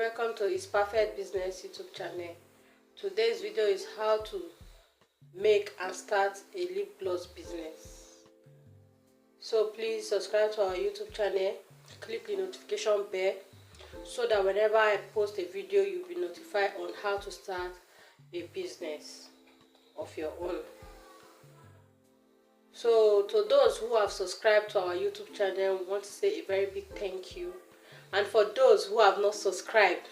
welcome to It's Perfect Business YouTube channel. Today's video is how to make and start a lip gloss business. So please subscribe to our YouTube channel, click the notification bell so that whenever I post a video you'll be notified on how to start a business of your own. So to those who have subscribed to our YouTube channel, we want to say a very big thank you. And for those who have not subscribed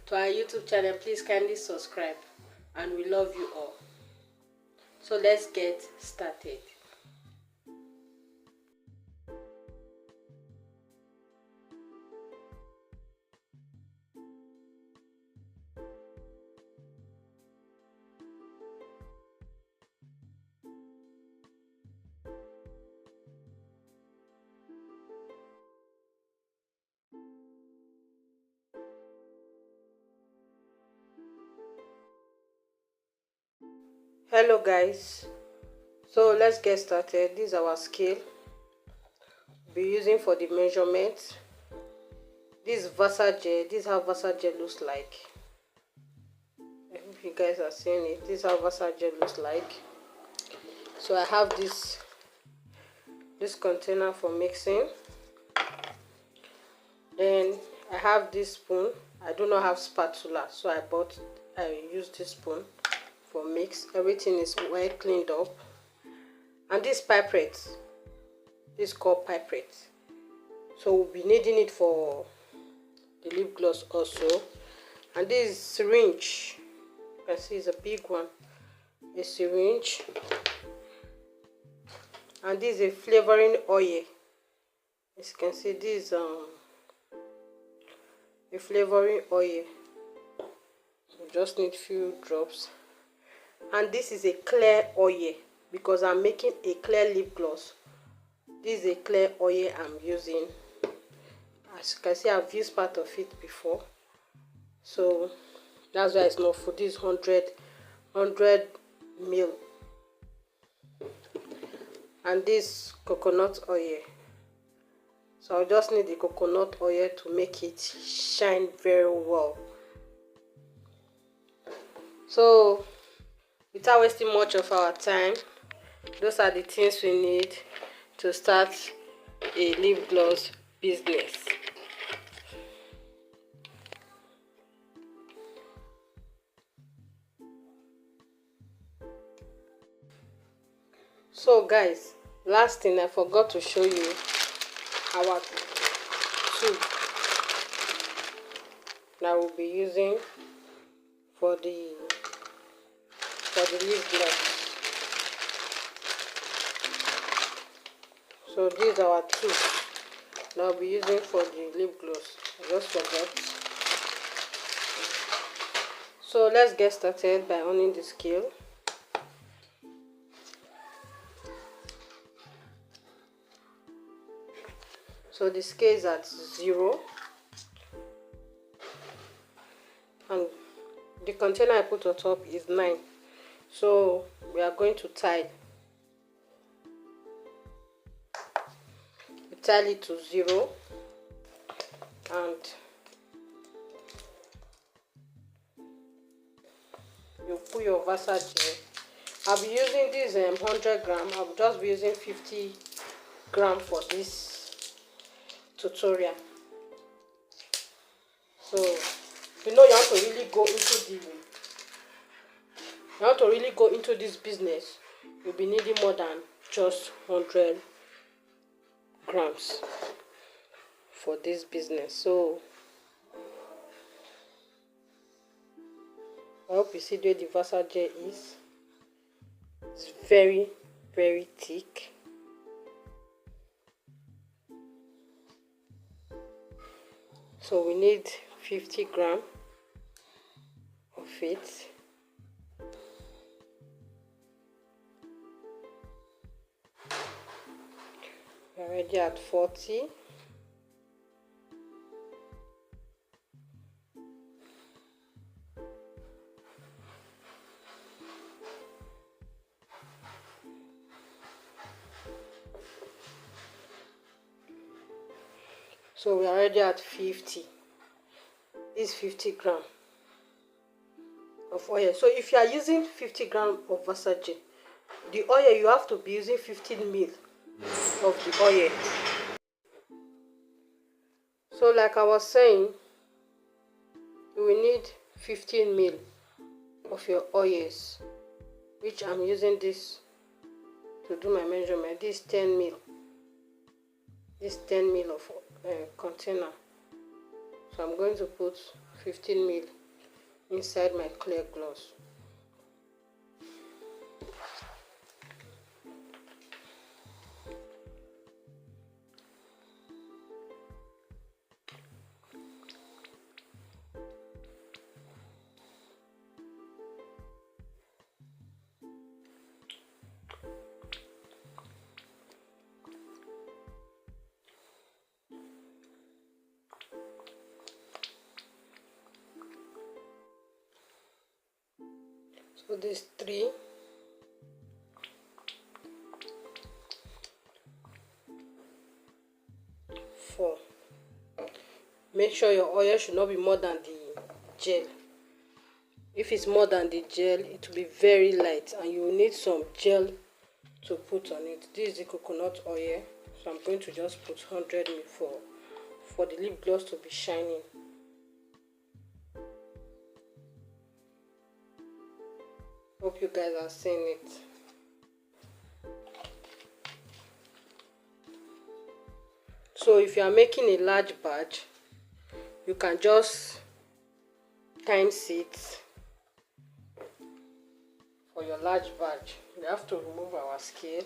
to our YouTube channel, please kindly subscribe, and we love you all. So let's get started. Hello guys, so let's get started. This is our scale we'll be using for the measurement. This is Versace. This is how Versace looks like. I hope you guys are seeing it. This is how Versace looks like. So I have this container for mixing. Then I have this spoon. I do not have spatula, so I used this spoon for mix. Everything is well cleaned up. And this pipette, this is called pipette. So we'll be needing it for the lip gloss also. And this is syringe. You can see it's a big one. A syringe. And this is a flavoring oil. As you can see, this is a flavoring oil. You just need few drops. And this is a clear oil because I'm making a clear lip gloss. This is a clear oil I'm using. As you can see, I've used part of it before, so that's why it's not for this 100 ml. And this coconut oil. So I just need the coconut oil to make it shine very well. So without wasting much of our time, those are the things we need to start a lip gloss business. So guys, last thing I forgot to show you our tube that we'll be using for the lip gloss. So this is our tube that I'll be using for the lip gloss. I just forgot. So let's get started by owning the scale. So the scale is at 0, and the container I put on top is 9. So we are going to tie. We tie it to 0, and you put your Versace. I'll be using this 100 gram. I'll just be using 50 gram for this tutorial. So you want to really go into this business, you'll be needing more than just 100 grams for this business. So I hope you see where the Versace is. It's very, very thick. So we need 50 gram of it. We're already at 40. So we're already at 50. is 50 grams of oil. So if you are using 50 grams of Versace, the oil you have to be using 15 ml of the oil. So like I was saying, you will need 15 ml of your oils, which I'm using this to do my measurement. This 10 ml. This 10 ml of container. So I'm going to put 15 ml inside my clear gloss. So this 3, 4. Make sure your oil should not be more than the gel. If it's more than the gel, it will be very light and you will need some gel to put on it. This is the coconut oil, so I'm going to just put 100 ml for the lip gloss to be shining. Hope you guys are seeing it. So if you are making a large batch, you can just times it for your large batch. We have to remove our scale,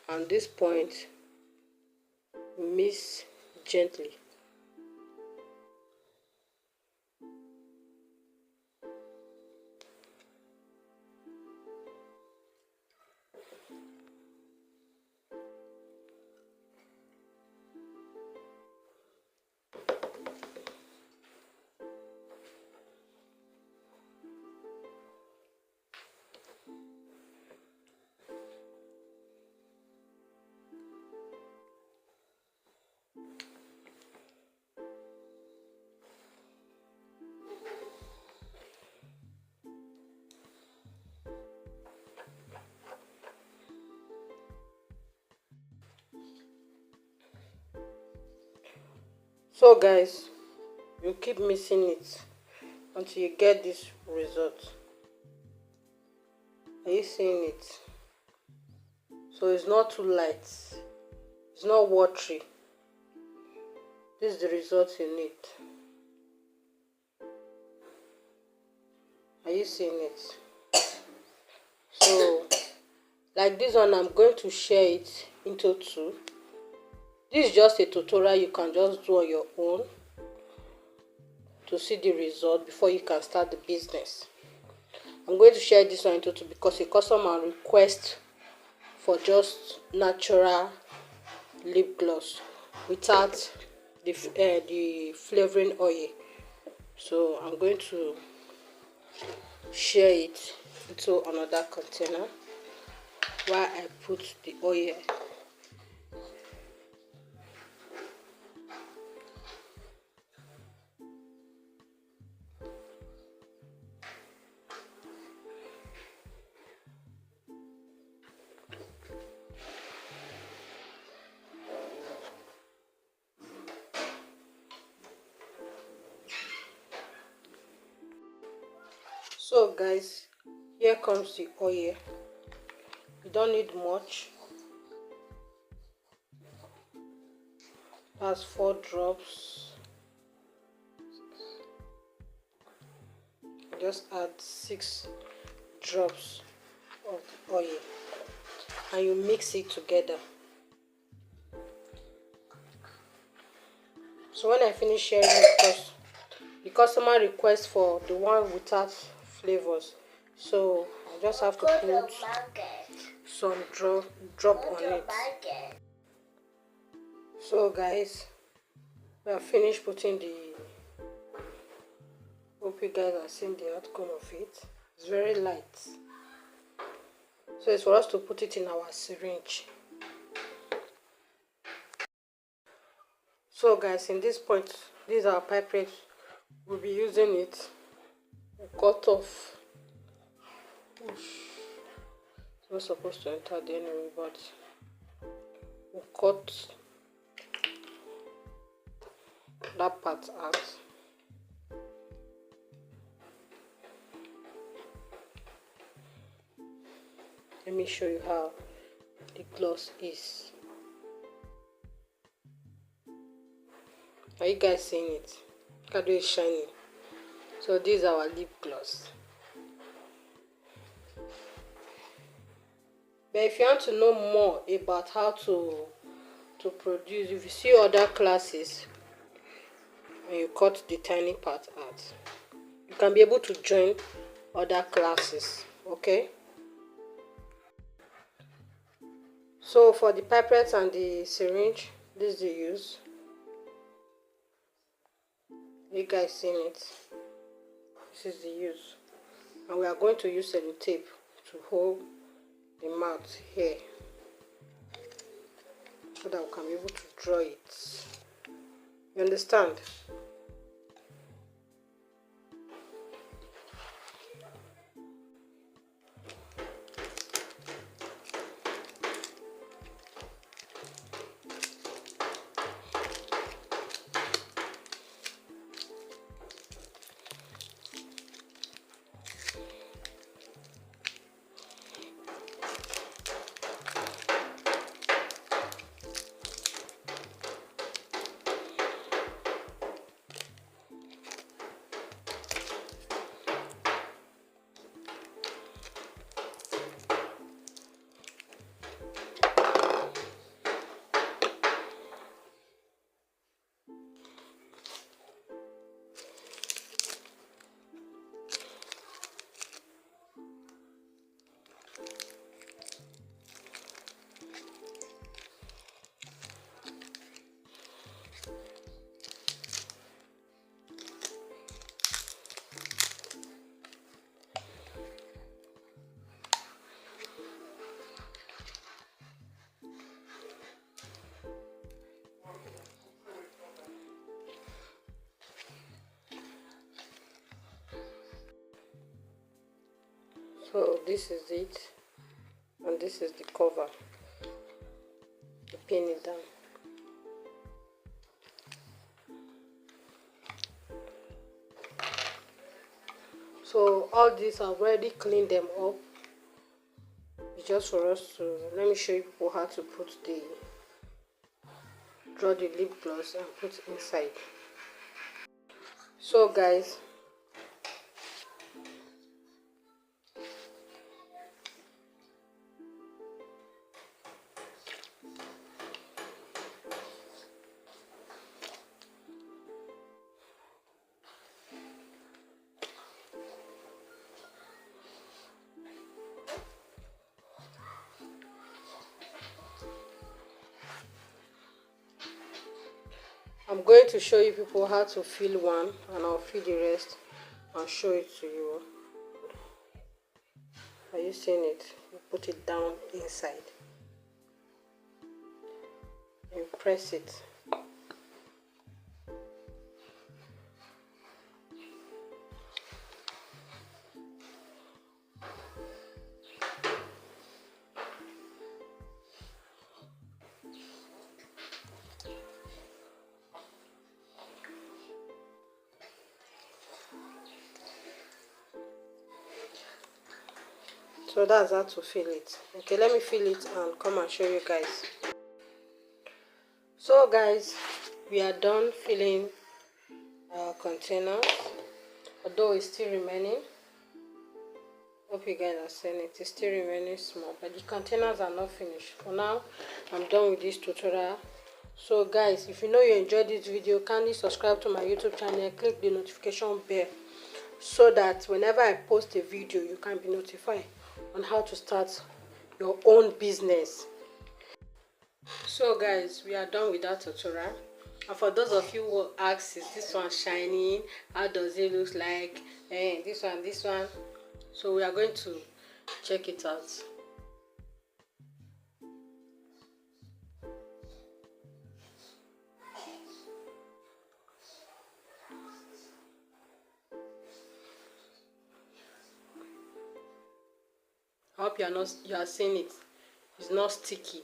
and this point we mix gently. So guys, you keep mixing it until you get this result. Are you seeing it? So it's not too light, it's not watery. This is the result you need. Are you seeing it? So like this one, I'm going to share it into 2. This is just a tutorial you can just do on your own to see the result before you can start the business. I'm going to share this one into 2 because a customer requests for just natural lip gloss without the flavoring oil. So I'm going to share it into another container while I put the oil. So guys, here comes the oil. You don't need much. That's 4 drops. Just add 6 drops of the oil and you mix it together. So when I finish sharing it, because the customer requests for the one without flavors, so I just have to put some drop on it. So guys, we have finished putting the, hope you guys are seeing the outcome of it. It's very light, so it's for us to put it in our syringe. So guys, in this point, these are pipette. We'll be using it. We'll cut off. It's not supposed to enter the anyway, but we'll cut that part out. Let me show you how the gloss is. Are you guys seeing it? Look at it shiny. So this is our lip gloss. But if you want to know more about how to produce, if you see other classes and you cut the tiny part out, you can be able to join other classes. Okay, so for the pipette and the syringe, this is the use. You guys seen it? This is the use, and we are going to use sellotape to hold the mouth here so that we can be able to draw it. You understand? So this is it, and this is the cover. You pin it down. So all these I've already cleaned them up. It's just for us to, let me show you people how to draw the lip gloss and put inside. So guys, I'm going to show you people how to fill one, and I'll fill the rest and show it to you. Are you seeing it? You put it down inside. You press it. So that's how to fill it. Okay, let me fill it and come and show you guys. So guys, we are done filling our containers, although it's still remaining. Hope you guys are seeing it. It's still remaining small, but the containers are not finished. For now, I'm done with this tutorial. So guys, if you know you enjoyed this video, kindly subscribe to my YouTube channel, click the notification bell so that whenever I post a video, you can be notified on how to start your own business. So guys, we are done with that tutorial. And for those of you who ask, is this one shining? How does it look like? This one. So we are going to check it out. I hope you are seeing it. It's not sticky.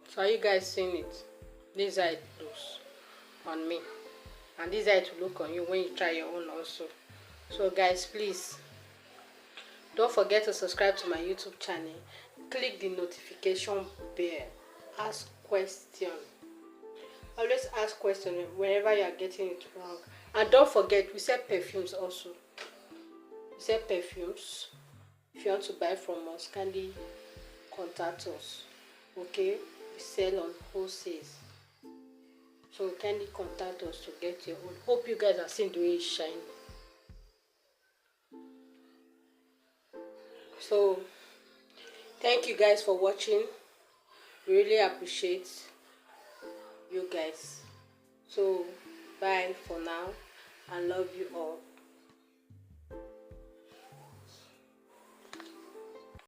So are you guys seeing it? This is how it looks on me, and this is how it will look on you when you try your own also. So guys, please don't forget to subscribe to my YouTube channel. Click the notification bell. Ask question. Always ask question whenever you are getting it wrong. And don't forget, we sell perfumes also. We sell perfumes. If you want to buy from us, kindly contact us. Okay? We sell on wholesale. So kindly contact us to get your own. Hope you guys are seeing the way it shine. So thank you guys for watching. Really appreciate you guys. So bye for now. I love you all.